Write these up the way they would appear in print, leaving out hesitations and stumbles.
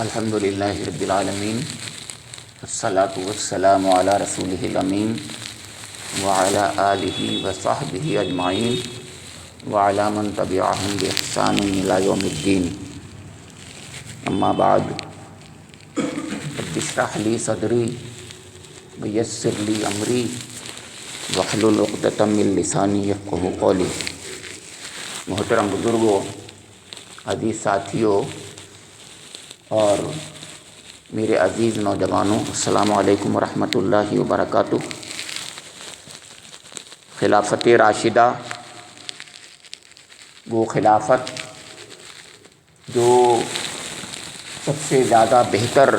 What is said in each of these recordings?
الحمدللہ رب العالمین والصلاة والسلام علی رسولہ الامین وعلی آلہ وصحبہ اجمعین وعلی من تبعہم بإحسان الی یوم الدین اما بعد رب اشرح لی صدری ویسر لی امری واحلل عقدۃ من لسانی یفقہوا قولی۔ محترم بزرگوں، عزیز ساتھیوں اور میرے عزیز نوجوانوں، السلام علیکم ورحمۃ اللہ وبرکاتہ۔ خلافت راشدہ وہ خلافت جو سب سے زیادہ بہتر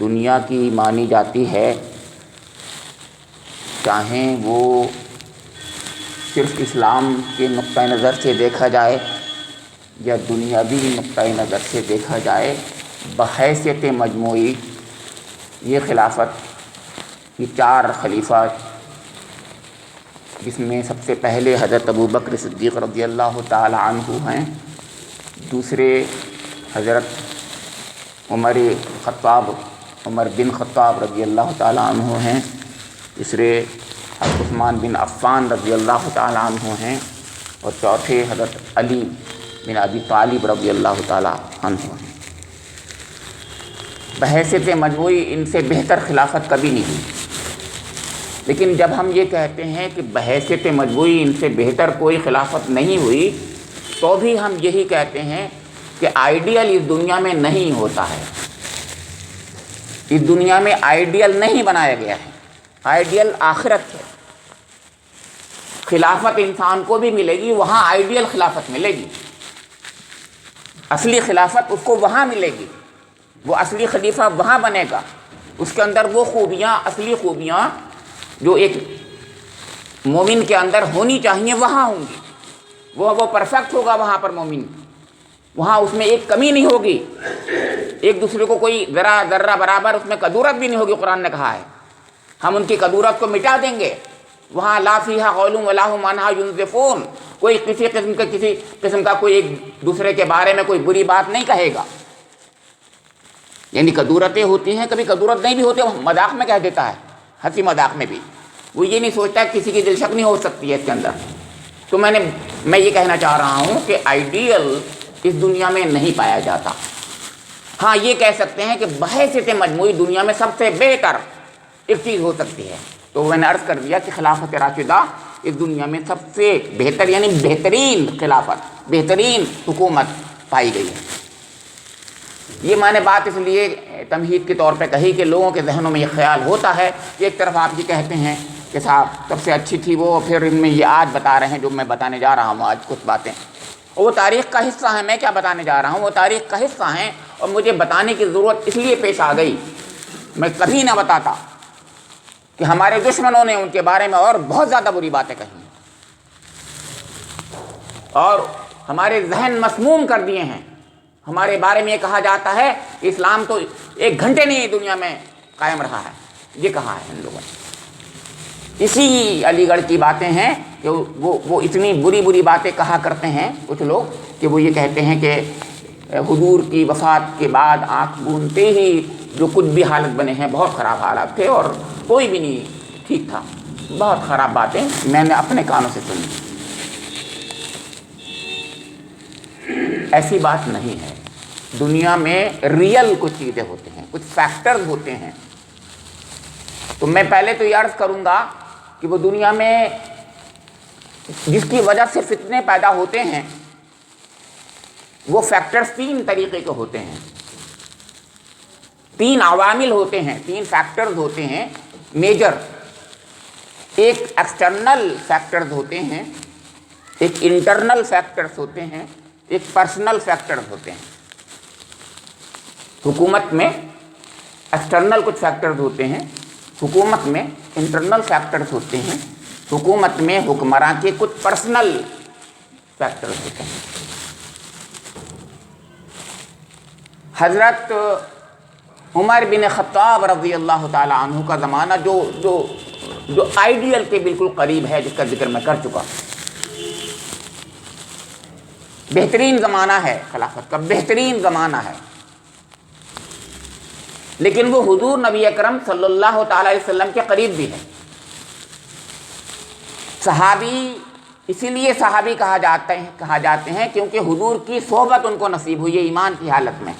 دنیا کی مانی جاتی ہے، چاہیں وہ صرف اسلام کے نقطہ نظر سے دیکھا جائے یا دنیاوی نقطہ نظر سے دیکھا جائے، بحیثیت مجموعی یہ خلافت، یہ چار خلیفہ، جس میں سب سے پہلے حضرت ابوبکر صدیق رضی اللہ تعالی عنہ ہیں، دوسرے حضرت عمر بن خطاب رضی اللہ تعالی عنہ ہیں، تیسرے حضرت عثمان بن عفان رضی اللہ تعالی عنہ ہیں، اور چوتھے حضرت علی بن ابی طالب رضی اللہ تعالی عنہ ہیں۔ بحیثیت مجموعی ان سے بہتر خلافت کبھی نہیں ہوئی، لیکن جب ہم یہ کہتے ہیں کہ بحیثیت مجموعی ان سے بہتر کوئی خلافت نہیں ہوئی، تو بھی ہم یہی کہتے ہیں کہ آئیڈیل اس دنیا میں نہیں ہوتا ہے، اس دنیا میں آئیڈیل نہیں بنایا گیا ہے، آئیڈیل آخرت ہے۔ خلافت انسان کو بھی ملے گی، وہاں آئیڈیل خلافت ملے گی، اصلی خلافت اس کو وہاں ملے گی، وہ اصلی خلیفہ وہاں بنے گا، اس کے اندر وہ خوبیاں، اصلی خوبیاں جو ایک مومن کے اندر ہونی چاہیے وہاں ہوں گی، وہ پرفیکٹ ہوگا وہاں پر مومن، وہاں اس میں ایک کمی نہیں ہوگی، ایک دوسرے کو کوئی ذرہ برابر اس میں کدورت بھی نہیں ہوگی۔ قرآن نے کہا ہے ہم ان کی کدورت کو مٹا دیں گے، وہاں لا فیہا قول ولا ھم عنہا ینزفون، کوئی کسی قسم کا کوئی ایک دوسرے کے بارے میں کوئی بری بات نہیں کہے گا۔ یعنی کدورتیں ہوتی ہیں، کبھی کدورت نہیں بھی ہوتی، وہ مذاق میں کہہ دیتا ہے، ہنسی مذاق میں بھی، وہ یہ نہیں سوچتا کسی کی دل شکنی ہو سکتی ہے اس کے اندر۔ تو میں یہ کہنا چاہ رہا ہوں کہ آئیڈیل اس دنیا میں نہیں پایا جاتا۔ ہاں یہ کہہ سکتے ہیں کہ بحیثیت مجموعی دنیا میں سب سے بہتر ایک چیز ہو سکتی ہے، تو میں نے عرض کر دیا کہ خلافت راشدہ اس دنیا میں سب سے بہتر، یعنی بہترین خلافت، بہترین حکومت پائی گئی ہے۔ یہ میں نے بات اس لیے تمہید کے طور پہ کہی کہ لوگوں کے ذہنوں میں یہ خیال ہوتا ہے کہ ایک طرف آپ یہ کہتے ہیں کہ صاحب سب سے اچھی تھی وہ، پھر ان میں یہ آج بتا رہے ہیں جو میں بتانے جا رہا ہوں آج کچھ باتیں، اور وہ تاریخ کا حصہ ہیں۔ میں کیا بتانے جا رہا ہوں، وہ تاریخ کا حصہ ہیں، اور مجھے بتانے کی ضرورت اس لیے پیش آ گئی، میں کبھی نہ بتاتا کہ ہمارے دشمنوں نے ان کے بارے میں اور بہت زیادہ بری باتیں کہی ہیں اور ہمارے ذہن مسموم کر دیے ہیں۔ ہمارے بارے میں یہ کہا جاتا ہے کہ اسلام تو ایک گھنٹے نہیں دنیا میں قائم رہا ہے، یہ کہا ہے ان لوگوں نے۔ اسی علی گڑھ کی باتیں ہیں کہ وہ اتنی بری بری باتیں کہا کرتے ہیں کچھ لوگ کہ وہ یہ کہتے ہیں کہ حضور کی وفات کے بعد آنکھ بونتے ہی جو کچھ بھی حالت بنے ہیں، بہت خراب حالات تھے اور کوئی بھی نہیں ٹھیک تھا، بہت خراب باتیں میں نے اپنے کانوں سے سنی۔ ایسی بات نہیں ہے، دنیا میں ریئل کچھ چیزیں ہوتے ہیں، کچھ فیکٹرز ہوتے ہیں۔ تو میں پہلے تو یہ عرض کروں گا کہ وہ دنیا میں جس کی وجہ سے فتنے پیدا ہوتے ہیں، وہ فیکٹرز تین طریقے کے ہوتے ہیں، تین عوامل ہوتے ہیں، تین فیکٹرز ہوتے ہیں میجر۔ ایک ایکسٹرنل فیکٹرز ہوتے ہیں، ایک انٹرنل فیکٹرز ہوتے ہیں، ایک پرسنل فیکٹرز ہوتے ہیں۔ حکومت میں ایکسٹرنل کچھ فیکٹرز ہوتے ہیں، حکومت میں انٹرنل فیکٹرز ہوتے ہیں، حکومت میں حکمراں کے کچھ پرسنل فیکٹرز ہوتے ہیں۔ حضرت عمر بن خطاب رضی اللہ تعالی عنہ کا زمانہ جو آئیڈیل کے بالکل قریب ہے، جس کا ذکر میں کر چکا، بہترین زمانہ ہے، خلافت کا بہترین زمانہ ہے۔ لیکن وہ حضور نبی اکرم صلی اللہ تعالی علیہ وسلم کے قریب بھی ہے۔ صحابی اسی لیے صحابی کہا جاتے ہیں کیونکہ حضور کی صحبت ان کو نصیب ہوئی ہے ایمان کی حالت میں،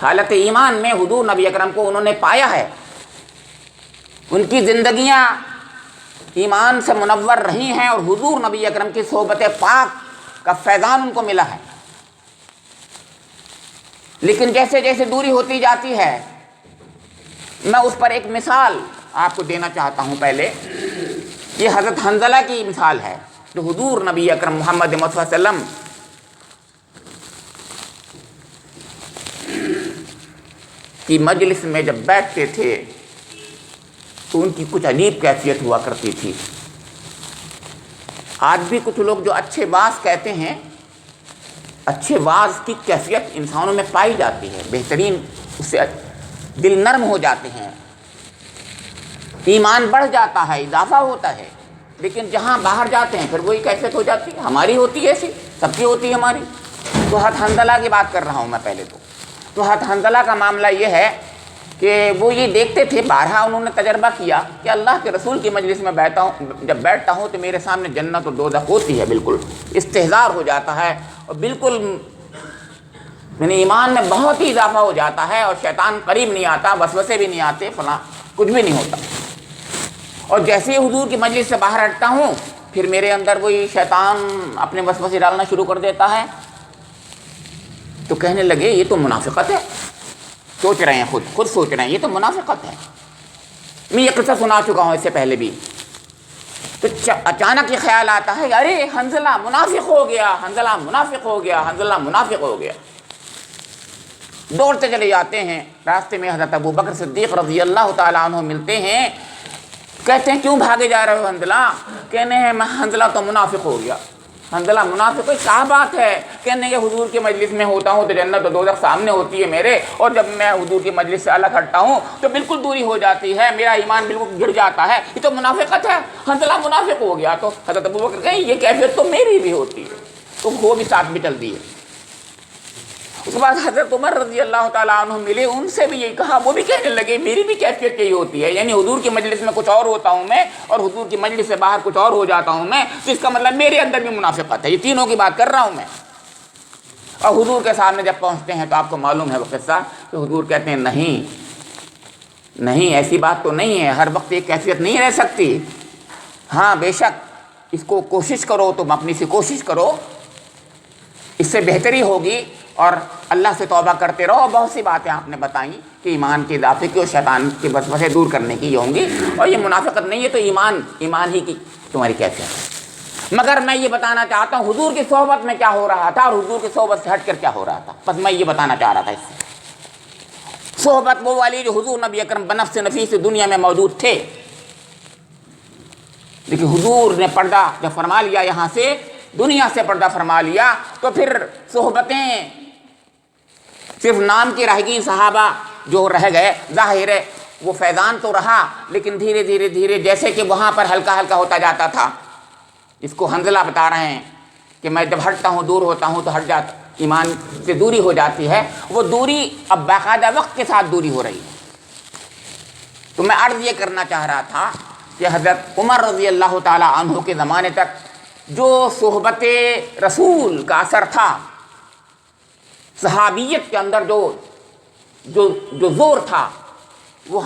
حالت ایمان میں حضور نبی اکرم کو انہوں نے پایا ہے، ان کی زندگیاں ایمان سے منور رہی ہیں اور حضور نبی اکرم کی صحبت پاک کا فیضان ان کو ملا ہے۔ لیکن جیسے جیسے دوری ہوتی جاتی ہے، میں اس پر ایک مثال آپ کو دینا چاہتا ہوں۔ پہلے یہ حضرت حنظلہ کی مثال ہے، جو حضور نبی اکرم محمد مصطفیٰ صلی اللہ علیہ وسلم کی مجلس میں جب بیٹھتے تھے تو ان کی کچھ عجیب کیفیت ہوا کرتی تھی۔ آج بھی کچھ لوگ جو اچھے واعظ کہتے ہیں، اچھے واعظ کی کیفیت انسانوں میں پائی جاتی ہے، بہترین، اس سے دل نرم ہو جاتے ہیں، ایمان بڑھ جاتا ہے، اضافہ ہوتا ہے۔ لیکن جہاں باہر جاتے ہیں پھر وہی کیفیت ہو جاتی ہے، ہماری ہوتی ہے ایسی، سب کی ہوتی ہے ہماری۔ تو حضرت حنظلہ کی بات کر رہا ہوں میں پہلے تو حضرت حنظلہ کا معاملہ یہ ہے کہ وہ یہ دیکھتے تھے، بارہا انہوں نے تجربہ کیا کہ اللہ کے رسول کی مجلس میں جب بیٹھتا ہوں تو میرے سامنے جنت اور دوزخ ہوتی ہے، بالکل استحضار ہو جاتا ہے اور بالکل یعنی ایمان میں بہت ہی اضافہ ہو جاتا ہے، اور شیطان قریب نہیں آتا، وسوسے بھی نہیں آتے، فلاں کچھ بھی نہیں ہوتا۔ اور جیسے ہی حضور کی مجلس سے باہر ہٹتا ہوں پھر میرے اندر وہی شیطان اپنے وسوسے ڈالنا شروع کر دیتا ہے۔ تو کہنے لگے یہ تو منافقت ہے، سوچ رہے ہیں، خود سوچ رہے ہیں یہ تو منافقت ہے۔ میں یہ قصہ سنا چکا ہوں اس سے پہلے بھی۔ تو اچانک یہ خیال آتا ہے ارے حنظلہ منافق ہو گیا، حنظلہ منافق ہو گیا، حنظلہ منافق ہو گیا۔ دوڑتے چلے جاتے ہیں، راستے میں حضرت ابو بکر صدیق رضی اللہ تعالیٰ عنہ ملتے ہیں، کہتے ہیں کیوں بھاگے جا رہے ہو حنظلہ؟ کہنے ہیں میں حنظلہ تو منافق ہو گیا۔ حنظلہ منافق ہے، کیا بات ہے؟ کہنے کہ حضور کی مجلس میں ہوتا ہوں تو جنت و دوزخ سامنے ہوتی ہے میرے، اور جب میں حضور کی مجلس سے الگ ہٹتا ہوں تو بالکل دوری ہو جاتی ہے، میرا ایمان بالکل گر جاتا ہے، یہ تو منافقت ہے، حنظلہ منافق ہو گیا۔ تو حضرت ابو بکر کہیں یہ کیفیت تو میری بھی ہوتی ہے، تو وہ بھی ساتھ بھی چل دی ہے۔ اس کے بعد حضرت عمر رضی اللہ تعالیٰ عنہ ملے، ان سے بھی یہی کہا، وہ بھی کہنے لگے میری بھی کیفیت یہی ہوتی ہے، یعنی حضور کی مجلس میں کچھ اور ہوتا ہوں میں اور حضور کی مجلس سے باہر کچھ اور ہو جاتا ہوں میں، تو اس کا مطلب میرے اندر بھی منافقت ہے۔ یہ تینوں کی بات کر رہا ہوں میں۔ اور حضور کے سامنے جب پہنچتے ہیں تو آپ کو معلوم ہے وہ قصہ کہ حضور کہتے ہیں نہیں ایسی بات تو نہیں ہے، ہر وقت یہ کیفیت نہیں رہ سکتی، ہاں بے شک اس کو کوشش کرو، تم اپنی سے کوشش کرو، اس سے بہتری ہوگی، اور اللہ سے توبہ کرتے رہو۔ بہت سی باتیں آپ نے بتائیں کہ ایمان کے اضافے کی اور شیطان کے وسوسے دور کرنے کی یہ ہوں گی، اور یہ منافقت نہیں ہے، تو ایمان ہی کی تمہاری کیفیت ہے۔ مگر میں یہ بتانا چاہتا ہوں حضور کی صحبت میں کیا ہو رہا تھا اور حضور کی صحبت سے ہٹ کر کیا ہو رہا تھا، بس میں یہ بتانا چاہ رہا تھا۔ اس سے صحبت وہ والی جو حضور نبی اکرم بنفس نفیس دنیا میں موجود تھے، لیکن حضور نے پردہ جب فرما لیا، یہاں سے دنیا سے پردہ فرما لیا، تو پھر صحبتیں صرف نام کی رہ گئی، صحابہ جو رہ گئے، ظاہر ہے وہ فیضان تو رہا، لیکن دھیرے دھیرے جیسے کہ وہاں پر ہلکا ہلکا ہوتا جاتا تھا۔ اس کو حنظلہ بتا رہے ہیں کہ میں جب ہٹتا ہوں، دور ہوتا ہوں تو ہٹ جاتا، ایمان سے دوری ہو جاتی ہے، وہ دوری اب باقاعدہ وقت کے ساتھ دوری ہو رہی ہے۔ تو میں عرض یہ کرنا چاہ رہا تھا کہ حضرت عمر رضی اللہ تعالی عنہ کے زمانے تک جو صحبت رسول کا اثر تھا، صحابیت کے اندر جو زور تھا، وہ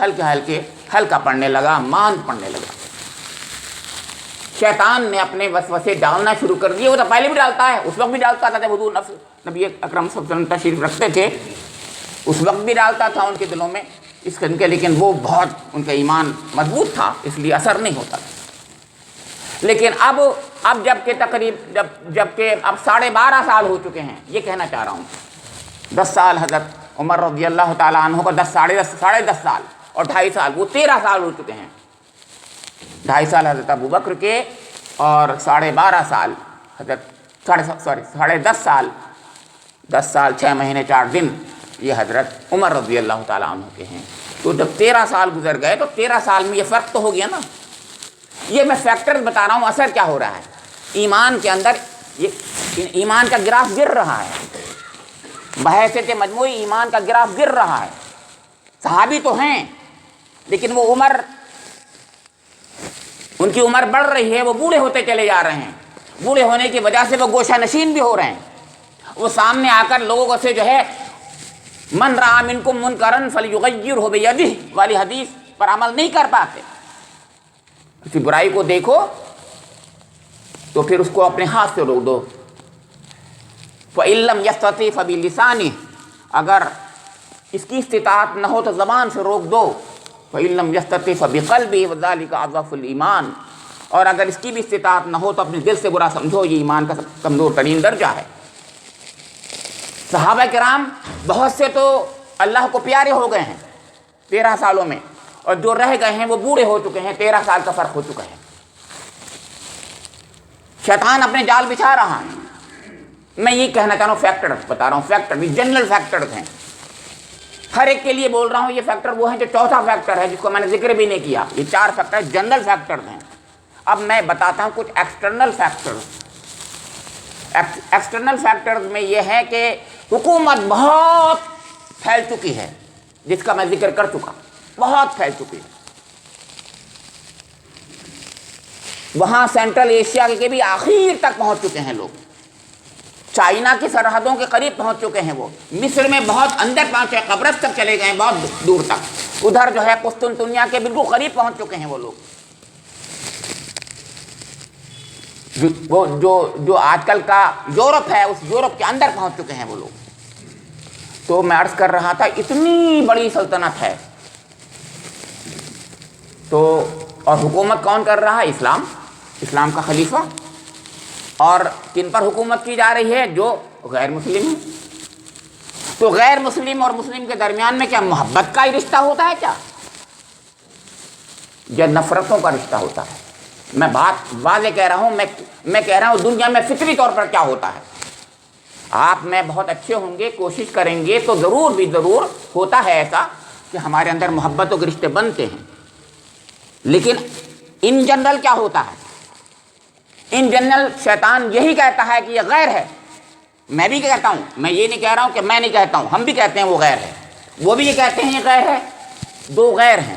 ہلکا پڑنے لگا، ماند پڑنے لگا۔ شیطان نے اپنے وسوسے ڈالنا شروع کر دیے، وہ تو پہلے بھی ڈالتا ہے، اس وقت بھی ڈالتا تھا جب حضور نبی اکرم صلی اللہ علیہ وسلم تشریف رکھتے تھے، اس وقت بھی ڈالتا تھا ان کے دلوں میں اس قسم کے، لیکن وہ بہت ان کا ایمان مضبوط تھا، اس لیے اثر نہیں ہوتا تھا۔ لیکن اب جب کہ اب 12.5 سال ہو چکے ہیں، یہ کہنا چاہ رہا ہوں، 10 سال حضرت عمر رضی اللہ تعالیٰ عنہ کا، 10 سال اور 2.5 سال، وہ 13 سال ہو چکے ہیں۔ 2.5 سال حضرت ابو بکر کے اور 12.5 سال حضرت 10 سال 6 مہینے 4 دن یہ حضرت عمر رضی اللہ تعالیٰ عنہ کے ہیں۔ تو جب 13 سال گزر گئے تو 13 سال میں یہ فرق تو ہو گیا نا۔ یہ میں فیکٹر بتا رہا ہوں، اثر کیا ہو رہا ہے ایمان کے اندر، یہ ایمان کا گراف گر رہا ہے، بحیثیت مجموعی ایمان کا گراف گر رہا ہے۔ صحابی تو ہیں لیکن وہ ان کی عمر بڑھ رہی ہے، وہ بوڑھے ہوتے چلے جا رہے ہیں، بوڑھے ہونے کی وجہ سے وہ گوشہ نشین بھی ہو رہے ہیں، وہ سامنے آ کر لوگوں سے جو ہے من رأى منکم منکرا فلیغیرہ بیدہ والی حدیث پر عمل نہیں کر پاتے۔ کسی برائی کو دیکھو تو پھر اس کو اپنے ہاتھ سے روک دو۔ فإن لم یستطع فبلسانہ، اگر اس کی استطاعت نہ ہو تو زبان سے روک دو۔ فإن لم یستطع فبقلبہ وذلک اضعف الایمان، اور اگر اس کی بھی استطاعت نہ ہو تو اپنے دل سے برا سمجھو، یہ ایمان کا کمزور ترین درجہ ہے۔ صحابہ کرام بہت سے تو اللہ کو پیارے ہو گئے ہیں 13 سالوں میں، اور جو رہ گئے ہیں وہ بوڑھے ہو چکے ہیں، 13 سال کا فرق ہو چکا ہے۔ شیطان اپنے جال بچھا رہا ہے۔ میں یہ کہنا چاہ رہا ہوں، فیکٹر بتا رہا ہوں، فیکٹر یہ جنرل فیکٹرز ہیں، ہر ایک کے لیے بول رہا ہوں۔ یہ فیکٹر وہ ہیں جو چوتھا فیکٹر ہے جس کو میں نے ذکر بھی نہیں کیا۔ یہ 4 فیکٹر جنرل فیکٹرز ہیں۔ اب میں بتاتا ہوں کچھ ایکسٹرنل فیکٹرز۔ ایکسٹرنل فیکٹرز میں یہ ہے کہ حکومت بہت پھیل چکی ہے، جس کا میں ذکر کر چکا، بہت پھیل چکی ہے۔ وہاں سینٹرل ایشیا کے بھی آخر تک پہنچ چکے ہیں لوگ، چائنا کی سرحدوں کے قریب پہنچ چکے ہیں، وہ مصر میں بہت اندر پہنچے، قبرص تک چلے گئے، بہت دور تک، ادھر جو ہے قسطنطنیہ کے بالکل قریب پہنچ چکے ہیں وہ لوگ۔ وہ جو آج کل کا یورپ ہے، اس یورپ کے اندر پہنچ چکے ہیں وہ لوگ۔ تو میں عرض کر رہا تھا اتنی بڑی سلطنت ہے، تو اور حکومت کون کر رہا ہے؟ اسلام کا خلیفہ۔ اور کن پر حکومت کی جا رہی ہے؟ جو غیر مسلم ہیں۔ تو غیر مسلم اور مسلم کے درمیان میں کیا محبت کا ہی رشتہ ہوتا ہے کیا؟ یا نفرتوں کا رشتہ ہوتا ہے؟ میں بات واضح کہہ رہا ہوں، میں کہہ رہا ہوں دنیا میں فطری طور پر کیا ہوتا ہے۔ آپ میں بہت اچھے ہوں گے، کوشش کریں گے تو ضرور ہوتا ہے ایسا کہ ہمارے اندر محبتوں کے رشتے بنتے ہیں۔ لیکن ان جنرل کیا ہوتا ہے؟ ان جنرل شیطان یہی کہتا ہے کہ یہ غیر ہے۔ میں بھی کہتا ہوں، میں یہ نہیں کہہ رہا ہوں کہ میں نہیں کہتا ہوں، ہم بھی کہتے ہیں وہ غیر ہے، وہ بھی یہ کہتے ہیں یہ غیر ہے، دو غیر ہیں۔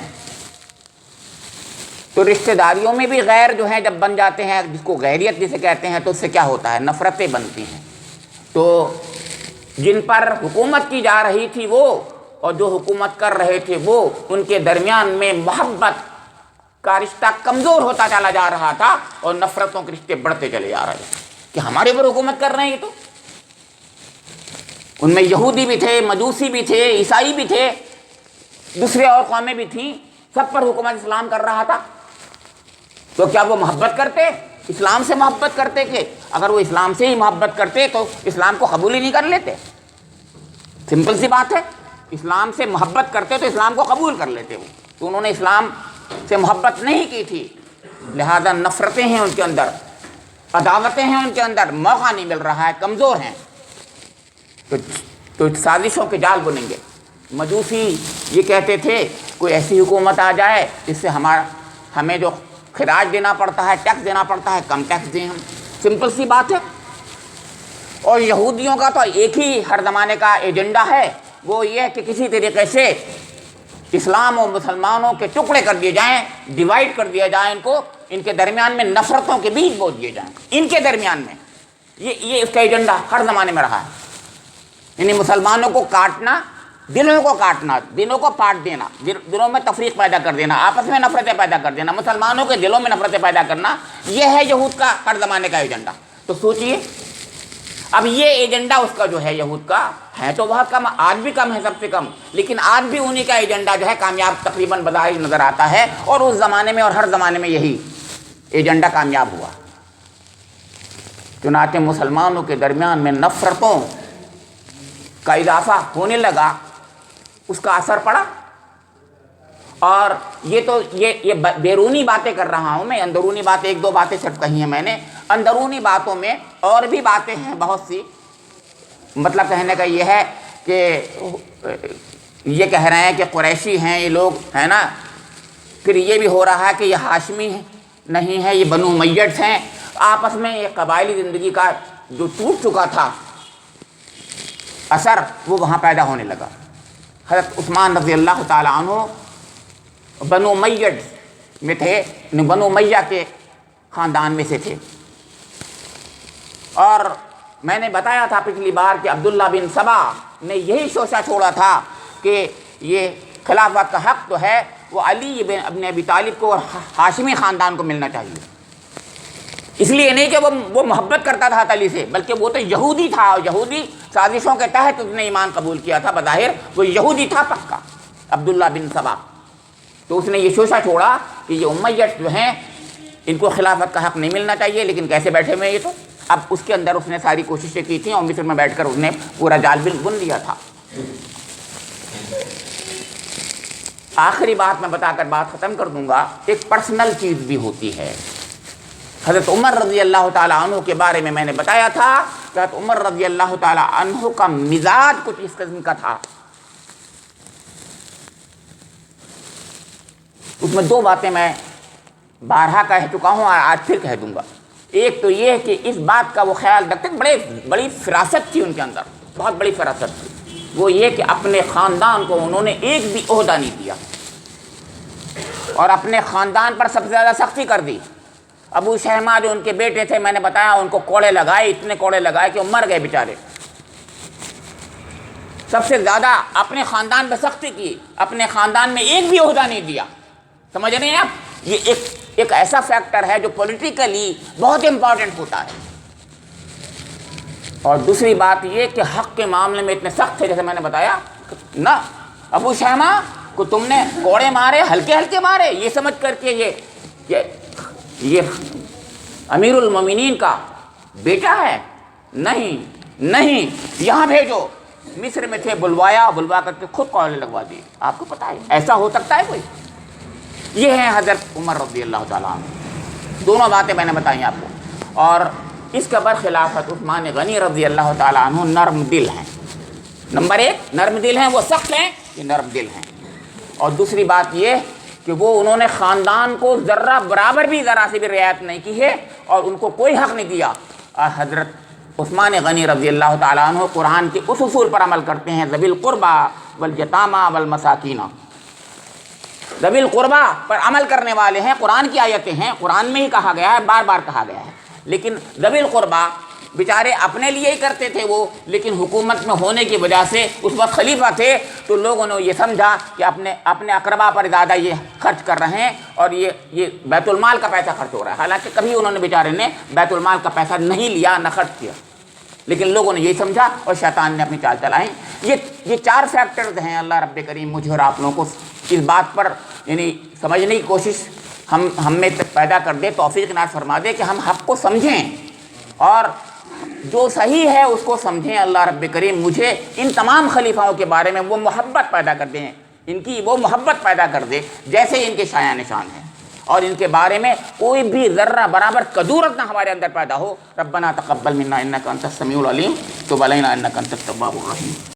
تو رشتہ داریوں میں بھی غیر جو ہیں جب بن جاتے ہیں، جس کو غیریت جسے کہتے ہیں، تو اس سے کیا ہوتا ہے؟ نفرتیں بنتی ہیں۔ تو جن پر حکومت کی جا رہی تھی وہ، اور جو حکومت کر رہے تھے وہ، ان کے درمیان میں محبت کا رشتہ کمزور ہوتا چلا جا رہا تھا، اور نفرتوں کے رشتے بڑھتے چلے جا رہے تھے کہ ہمارے اوپر حکومت کر رہے ہیں۔ یہ تو ان میں یہودی بھی تھے، مجوسی بھی تھے، عیسائی بھی تھے، دوسرے اور قومیں بھی تھیں، سب پر حکومت اسلام کر رہا تھا۔ تو کیا وہ محبت کرتے؟ اسلام سے محبت کرتے؟ کہ اگر وہ اسلام سے ہی محبت کرتے تو اسلام کو قبول ہی نہیں کر لیتے؟ سمپل سی بات ہے، اسلام سے محبت کرتے تو اسلام کو قبول کر لیتے وہ، تو انہوں نے اسلام سے محبت نہیں کی تھی، لہذا نفرتیں ہیں ان کے اندر، عداوتیں ہیں ان کے اندر، موقع نہیں مل رہا ہے، کمزور ہیں، تو سازشوں کے جال بنیں گے۔ مجوسی یہ کہتے تھے کوئی ایسی حکومت آ جائے جس سے ہمیں جو خراج دینا پڑتا ہے، ٹیکس دینا پڑتا ہے، کم ٹیکس دیں ہم، سمپل سی بات ہے۔ اور یہودیوں کا تو ایک ہی ہر زمانے کا ایجنڈا ہے، وہ یہ ہے کہ کسی طریقے سے اسلام اور مسلمانوں کے ٹکڑے کر دیے جائیں، ڈیوائڈ کر دیا جائے، ان کے درمیان میں نفرتوں کے بیج بو دیے جائیں، ان کے درمیان میں۔ یہ اس کا ایجنڈا ہر زمانے میں رہا ہے، یعنی مسلمانوں کو کاٹنا، دلوں کو کاٹنا، دلوں کو پاٹ دینا، دلوں میں تفریق پیدا کر دینا، آپس میں نفرتیں پیدا کر دینا، مسلمانوں کے دلوں میں نفرتیں پیدا کرنا، یہ ہے یہود کا ہر زمانے کا ایجنڈا۔ تو سوچئے اب یہ ایجنڈا اس کا جو ہے یہود کا ہے تو بہت کم، آج بھی کم ہے سب سے کم، لیکن آج بھی انہی کا ایجنڈا جو ہے کامیاب تقریباً بظاہر نظر آتا ہے، اور اس زمانے میں اور ہر زمانے میں یہی ایجنڈا کامیاب ہوا۔ چنانچہ مسلمانوں کے درمیان میں نفرتوں کا اضافہ ہونے لگا، اس کا اثر پڑا۔ اور یہ بیرونی باتیں کر رہا ہوں میں، اندرونی باتیں ایک دو باتیں صرف کہی ہیں میں نے، اندرونی باتوں میں اور بھی باتیں ہیں بہت سی۔ مطلب کہنے کا یہ ہے کہ یہ کہہ رہے ہیں کہ قریشی ہیں یہ لوگ، ہے نا، پھر یہ بھی ہو رہا ہے کہ یہ ہاشمی نہیں ہے، یہ بنو امیہ ہیں، آپس میں یہ قبائلی زندگی کا جو ٹوٹ چکا تھا اثر وہ وہاں پیدا ہونے لگا۔ حضرت عثمان رضی اللہ تعالیٰ عنہ بنو امیہ میں تھے، بنو امیہ کے خاندان میں سے تھے، اور میں نے بتایا تھا پچھلی بار کہ عبداللہ بن سبا نے یہی شوشہ چھوڑا تھا کہ یہ خلافت کا حق تو ہے وہ علی بن ابن ابی طالب کو اور ہاشمی خاندان کو ملنا چاہیے، اس لیے نہیں کہ وہ محبت کرتا تھا علی سے، بلکہ وہ تو یہودی تھا، اور یہودی سازشوں کے تحت اس نے ایمان قبول کیا تھا، بظاہر وہ یہودی تھا پکا عبداللہ بن سبا۔ تو اس نے یہ شوشہ چھوڑا کہ یہ امیہ جو ہیں ان کو خلافت کا حق نہیں ملنا چاہیے، لیکن کیسے بیٹھے ہوئے یہ تو۔ اب اس کے اندر اس نے ساری کوششیں کی تھیں اور مصر میں بیٹھ کر اس نے پورا جال بن لیا تھا۔ آخری بات میں بتا کر بات ختم کر دوں گا، ایک پرسنل چیز بھی ہوتی ہے۔ حضرت عمر رضی اللہ تعالیٰ عنہ کے بارے میں نے بتایا تھا کہ حضرت عمر رضی اللہ تعالیٰ عنہ کا مزاج کچھ اس قسم کا تھا۔ اس میں دو باتیں میں بارہا کہہ چکا ہوں اور آج پھر کہہ دوں گا۔ ایک تو یہ کہ اس بات کا وہ خیال رکھتے، بڑی فراست تھی ان کے اندر، بہت بڑی فراست تھی، وہ یہ کہ اپنے خاندان کو انہوں نے ایک بھی عہدہ نہیں دیا، اور اپنے خاندان پر سب سے زیادہ سختی کر دی۔ ابو شہما جو ان کے بیٹے تھے، میں نے بتایا ان کو کوڑے لگائے، اتنے کوڑے لگائے کہ وہ مر گئے بیچارے۔ سب سے زیادہ اپنے خاندان پہ سختی کی، اپنے خاندان میں ایک بھی عہدہ نہیں دیا۔ سمجھ رہے ہیں آپ؟ یہ ایک ایسا فیکٹر ہے جو پولیٹیکلی بہت امپورٹنٹ ہوتا ہے۔ اور دوسری بات یہ کہ حق کے معاملے میں اتنے سخت تھے، جیسے میں نے بتایا نا، ابو شہما کو تم نے کوڑے مارے، ہلکے ہلکے مارے، یہ سمجھ کر کے یہ امیر المومنین کا بیٹا ہے، نہیں یہاں بھیجو۔ مصر میں تھے، بلوا کر کے خود کوڑے لگوا دیے۔ آپ کو پتہ ہے ایسا ہو سکتا ہے کوئی؟ یہ ہیں حضرت عمر رضی اللہ تعالیٰ عنہ۔ دونوں باتیں میں نے بتائی آپ کو۔ اور اس کے برخلاف عثمان غنی رضی اللہ تعالیٰ عنہ نرم دل ہیں۔ نمبر ایک نرم دل ہیں، وہ سخت ہیں، یہ نرم دل ہیں۔ اور دوسری بات یہ کہ انہوں نے خاندان کو ذرہ برابر بھی، ذرا سے بھی رعایت نہیں کی ہے اور ان کو کوئی حق نہیں دیا۔ اور حضرت عثمان غنی رضی اللہ تعالیٰ عنہ قرآن کے اس اصول پر عمل کرتے ہیں، ذوی القربیٰ والیتامىٰ والمساکین۔ ذوی القربیٰ پر عمل کرنے والے ہیں، قرآن کی آیتیں ہیں، قرآن میں ہی کہا گیا ہے، بار بار کہا گیا ہے۔ لیکن ذوی القربیٰ بیچارے اپنے لیے ہی کرتے تھے وہ، لیکن حکومت میں ہونے کی وجہ سے اس وقت خلیفہ تھے تو لوگوں نے یہ سمجھا کہ اپنے اقربا پر زیادہ یہ خرچ کر رہے ہیں اور یہ بیت المال کا پیسہ خرچ ہو رہا ہے۔ حالانکہ کبھی انہوں نے بیچارے نے بیت المال کا پیسہ نہیں لیا، نہ خرچ کیا، لیکن لوگوں نے یہی سمجھا اور شیطان نے اپنی چال چلائیں۔ یہ چار فیکٹرز ہیں۔ اللہ رب کریم مجھے اور آپ لوگوں کو اس بات پر یعنی سمجھنے کی کوشش ہم میں پیدا کر دے، توفیق عنایت فرما دے کہ ہم حق کو سمجھیں اور جو صحیح ہے اس کو سمجھیں۔ اللہ رب کریم مجھے ان تمام خلیفاؤں کے بارے میں وہ محبت پیدا کر دیں، ان کی وہ محبت پیدا کر دے جیسے ان کے شایان نشان ہیں، اور ان کے بارے میں کوئی بھی ذرہ برابر کدورت نہ ہمارے اندر پیدا ہو۔ ربنا تقبل منا انک انت السمیع العلیم، تب علینا انک انت التواب الرحیم۔